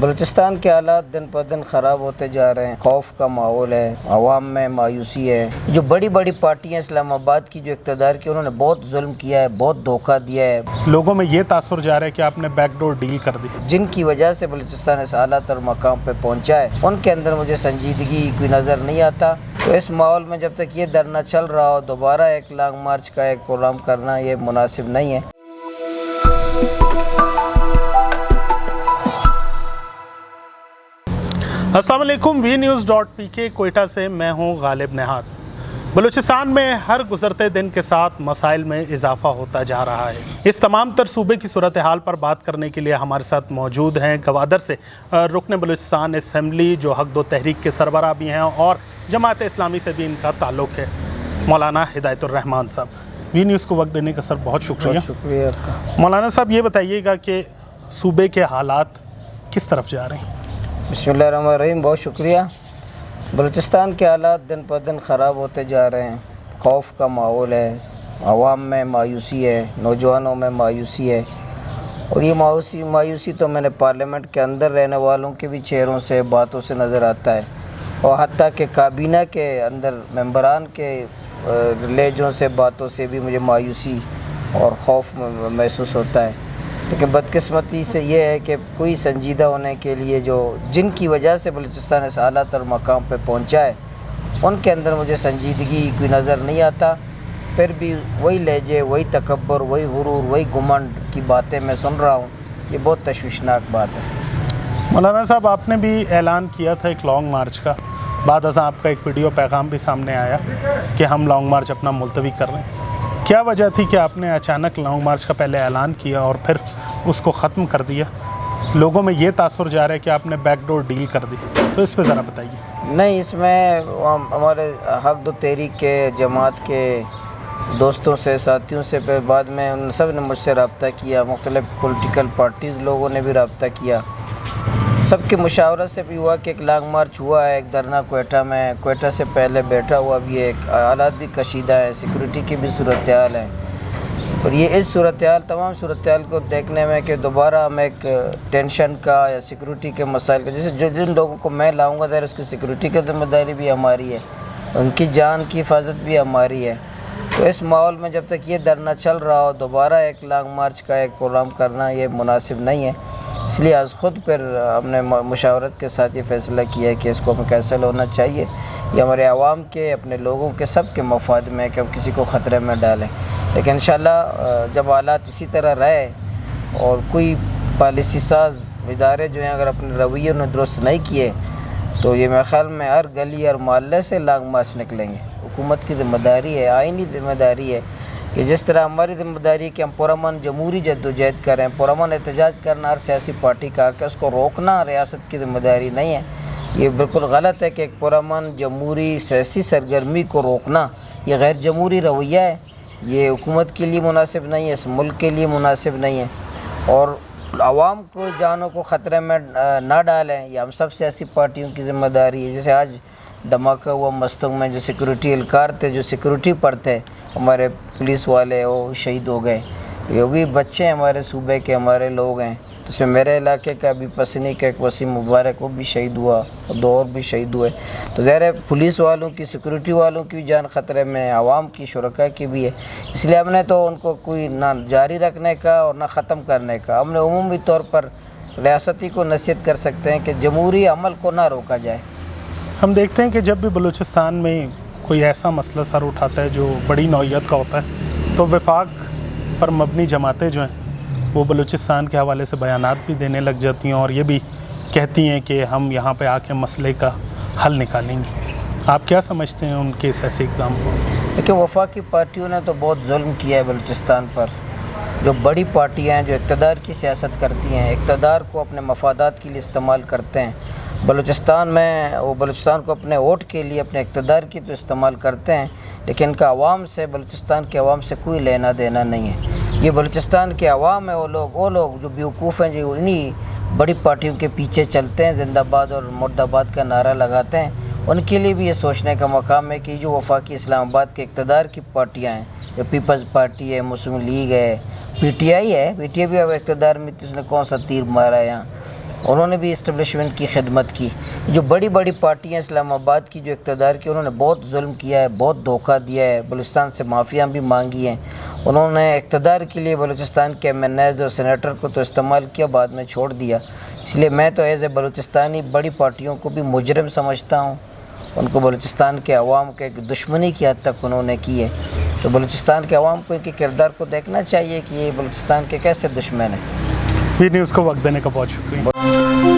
بلوچستان کے حالات دن پر دن خراب ہوتے جا رہے ہیں، خوف کا ماحول ہے، عوام میں مایوسی ہے۔ جو بڑی بڑی پارٹیاں اسلام آباد کی جو اقتدار کی، انہوں نے بہت ظلم کیا ہے، بہت دھوکہ دیا ہے۔ لوگوں میں یہ تاثر جا رہا ہے کہ آپ نے بیک ڈور ڈیل کر دی، جن کی وجہ سے بلوچستان اس حالات اور مقام پہ پہنچا ہے، ان کے اندر مجھے سنجیدگی کوئی نظر نہیں آتا۔ تو اس ماحول میں جب تک یہ دھرنا چل رہا ہو، دوبارہ ایک لانگ مارچ کا ایک پروگرام کرنا یہ مناسب نہیں ہے۔ السلام علیکم، VNews.PK کوئٹہ سے میں ہوں غالب نہاد۔ بلوچستان میں ہر گزرتے دن کے ساتھ مسائل میں اضافہ ہوتا جا رہا ہے۔ اس تمام تر صوبے کی صورتحال پر بات کرنے کے لیے ہمارے ساتھ موجود ہیں گوادر سے رکن بلوچستان اسمبلی جو حق دو تحریک کے سربراہ بھی ہیں اور جماعت اسلامی سے بھی ان کا تعلق ہے، مولانا ہدایت الرحمان صاحب۔ VNews کو وقت دینے کا سر بہت شکریہ۔ شکریہ آپ کا۔ مولانا صاحب یہ بتائیے گا کہ صوبے کے حالات کس طرف جا رہے ہیں؟ بسم اللہ الرحمن الرحیم، بہت شکریہ۔ بلوچستان کے حالات دن پر دن خراب ہوتے جا رہے ہیں، خوف کا ماحول ہے، عوام میں مایوسی ہے، نوجوانوں میں مایوسی ہے، اور یہ مایوسی تو میں نے پارلیمنٹ کے اندر رہنے والوں کے بھی چہروں سے باتوں سے نظر آتا ہے، اور حتیٰ کہ کابینہ کے اندر ممبران کے لہجوں سے باتوں سے بھی مجھے مایوسی اور خوف محسوس ہوتا ہے۔ لیکن بدقسمتی سے یہ ہے کہ کوئی سنجیدہ ہونے کے لیے جن کی وجہ سے بلوچستان اس حالات اور مقام پہ پہنچا ہے، ان کے اندر مجھے سنجیدگی کوئی نظر نہیں آتا۔ پھر بھی وہی لہجے، وہی تکبر، وہی غرور، وہی گھمنڈ کی باتیں میں سن رہا ہوں۔ یہ بہت تشویشناک بات ہے۔ مولانا صاحب، آپ نے بھی اعلان کیا تھا ایک لانگ مارچ کا، بعد ازاں آپ کا ایک ویڈیو پیغام بھی سامنے آیا کہ ہم لانگ مارچ اپنا ملتوی کر رہے ہیں۔ کیا وجہ تھی کہ آپ نے اچانک لانگ مارچ کا پہلے اعلان کیا اور پھر اس کو ختم کر دیا؟ لوگوں میں یہ تاثر جا رہا ہے کہ آپ نے بیک ڈور ڈیل کر دی، تو اس پہ ذرا بتائیے۔ نہیں، اس میں ہمارے حق دو تحریک کے جماعت کے دوستوں سے، ساتھیوں سے، پھر بعد میں ان سب نے مجھ سے رابطہ کیا، مختلف پولیٹیکل پارٹیز لوگوں نے بھی رابطہ کیا، سب کے مشاورت سے بھی ہوا کہ ایک لانگ مارچ ہوا ہے، ایک دھرنا کوئٹہ میں، کوئٹہ سے پہلے بیٹھا ہوا بھی ہے، ایک حالات بھی کشیدہ ہے، سیکورٹی کی بھی صورتحال ہے، اور یہ اس صورتحال تمام صورتحال کو دیکھنے میں کہ دوبارہ ہم ایک ٹینشن کا یا سیکورٹی کے مسائل کا، جیسے جن لوگوں کو میں لاؤں گا ظاہر اس کی سیکورٹی کی ذمہ داری بھی ہماری ہے، ان کی جان کی حفاظت بھی ہماری ہے۔ تو اس ماحول میں جب تک یہ دھرنا چل رہا ہو، دوبارہ ایک لانگ مارچ کا ایک پروگرام کرنا یہ مناسب نہیں ہے۔ اس لیے از خود پھر ہم نے مشاورت کے ساتھ یہ فیصلہ کیا ہے کہ اس کو ہمیں کینسل ہونا چاہیے۔ یہ ہمارے عوام کے، اپنے لوگوں کے، سب کے مفاد میں ہے کہ ہم کسی کو خطرے میں ڈالیں۔ لیکن انشاءاللہ جب حالات اسی طرح رہے اور کوئی پالیسی ساز ادارے جو ہیں اگر اپنے رویے نے درست نہیں کیے، تو یہ میرے خیال میں ہر گلی اور محلے سے لانگ مارچ نکلیں گے۔ حکومت کی ذمہ داری ہے، آئینی ذمہ داری ہے کہ جس طرح ہماری ذمہ داری ہے کہ ہم پرامن جمہوری جدوجہد کریں، پرامن احتجاج کرنا ہر سیاسی پارٹی کا حق ہے، اس کو روکنا ریاست کی ذمہ داری نہیں ہے۔ یہ بالکل غلط ہے کہ ایک پرامن جمہوری سیاسی سرگرمی کو روکنا یہ غیر جمہوری رویہ ہے، یہ حکومت کے لیے مناسب نہیں ہے، اس ملک کے لیے مناسب نہیں ہے، اور عوام کو جانوں کو خطرے میں نہ ڈالیں، یہ ہم سب سیاسی پارٹیوں کی ذمہ داری ہے۔ جیسے آج دھماکہ ہوا مستنگ میں، جو سیکورٹی اہلکار تھے، جو سیکورٹی پر تھے، ہمارے پولیس والے، وہ شہید ہو گئے، یہ بھی بچے ہیں ہمارے صوبے کے، ہمارے لوگ ہیں۔ اس میں میرے علاقے کا بھی پسنی کا ایک وسیم مبارک وہ بھی شہید ہوا، اور دو اور بھی شہید ہوئے۔ تو ظاہر ہے پولیس والوں کی، سیکورٹی والوں کی جان خطرے میں، عوام کی، شرکاء کی بھی ہے۔ اس لیے ہم نے تو ان کو کوئی نہ جاری رکھنے کا اور نہ ختم کرنے کا، ہم نے عمومی طور پر ریاستی کو نصیحت کر سکتے ہیں کہ جمہوری عمل کو نہ روکا جائے۔ ہم دیکھتے ہیں کہ جب بھی بلوچستان میں کوئی ایسا مسئلہ سر اٹھاتا ہے جو بڑی نوعیت کا ہوتا ہے، تو وفاق پر مبنی جماعتیں جو ہیں وہ بلوچستان کے حوالے سے بیانات بھی دینے لگ جاتی ہیں اور یہ بھی کہتی ہیں کہ ہم یہاں پہ آ کے مسئلے کا حل نکالیں گے۔ آپ کیا سمجھتے ہیں ان کے اس ایسے اقدام کو؟ دیکھیں، وفاقی پارٹیوں نے تو بہت ظلم کیا ہے بلوچستان پر۔ جو بڑی پارٹیاں ہیں جو اقتدار کی سیاست کرتی ہیں، اقتدار کو اپنے مفادات کے لیے استعمال کرتے ہیں، بلوچستان میں وہ بلوچستان کو اپنے ووٹ کے لیے، اپنے اقتدار کی تو استعمال کرتے ہیں، لیکن ان کا عوام سے، بلوچستان کے عوام سے کوئی لینا دینا نہیں ہے۔ یہ بلوچستان کے عوام ہے، وہ لوگ جو بیوقوف ہیں، جو انہی بڑی پارٹیوں کے پیچھے چلتے ہیں، زندہ باد اور مرد آباد کا نعرہ لگاتے ہیں، ان کے لیے بھی یہ سوچنے کا مقام ہے کہ جو وفاقی اسلام آباد کے اقتدار کی پارٹیاں ہیں، جو پیپلز پارٹی ہے، مسلم لیگ ہے، پی ٹی آئی ہے، پی ٹی آئی بھی اب اقتدار میں تھی، اس نے کون سا تیر مارا ہے یہاں، انہوں نے بھی اسٹیبلشمنٹ کی خدمت کی. جو بڑی بڑی پارٹیاں اسلام آباد کی جو اقتدار کی، انہوں نے بہت ظلم کیا ہے، بہت دھوکہ دیا ہے، بلوچستان سے معافیاں بھی مانگی ہیں. انہوں نے اقتدار کے لیے بلوچستان کے ایم این ایز اور سینیٹر کو تو استعمال کیا، بعد میں چھوڑ دیا. اس لیے میں تو ایز اے بلوچستانی بڑی پارٹیوں کو بھی مجرم سمجھتا ہوں. ان کو بلوچستان کے عوام کے ایک دشمنی کی حد تک انہوں نے کی ہے. تو بلوچستان کے عوام کو ان کے کردار کو دیکھنا چاہیے کہ یہ بلوچستان کے کیسے دشمن ہیں. وی نیوز کو وقت دینے کا بہت شکریہ.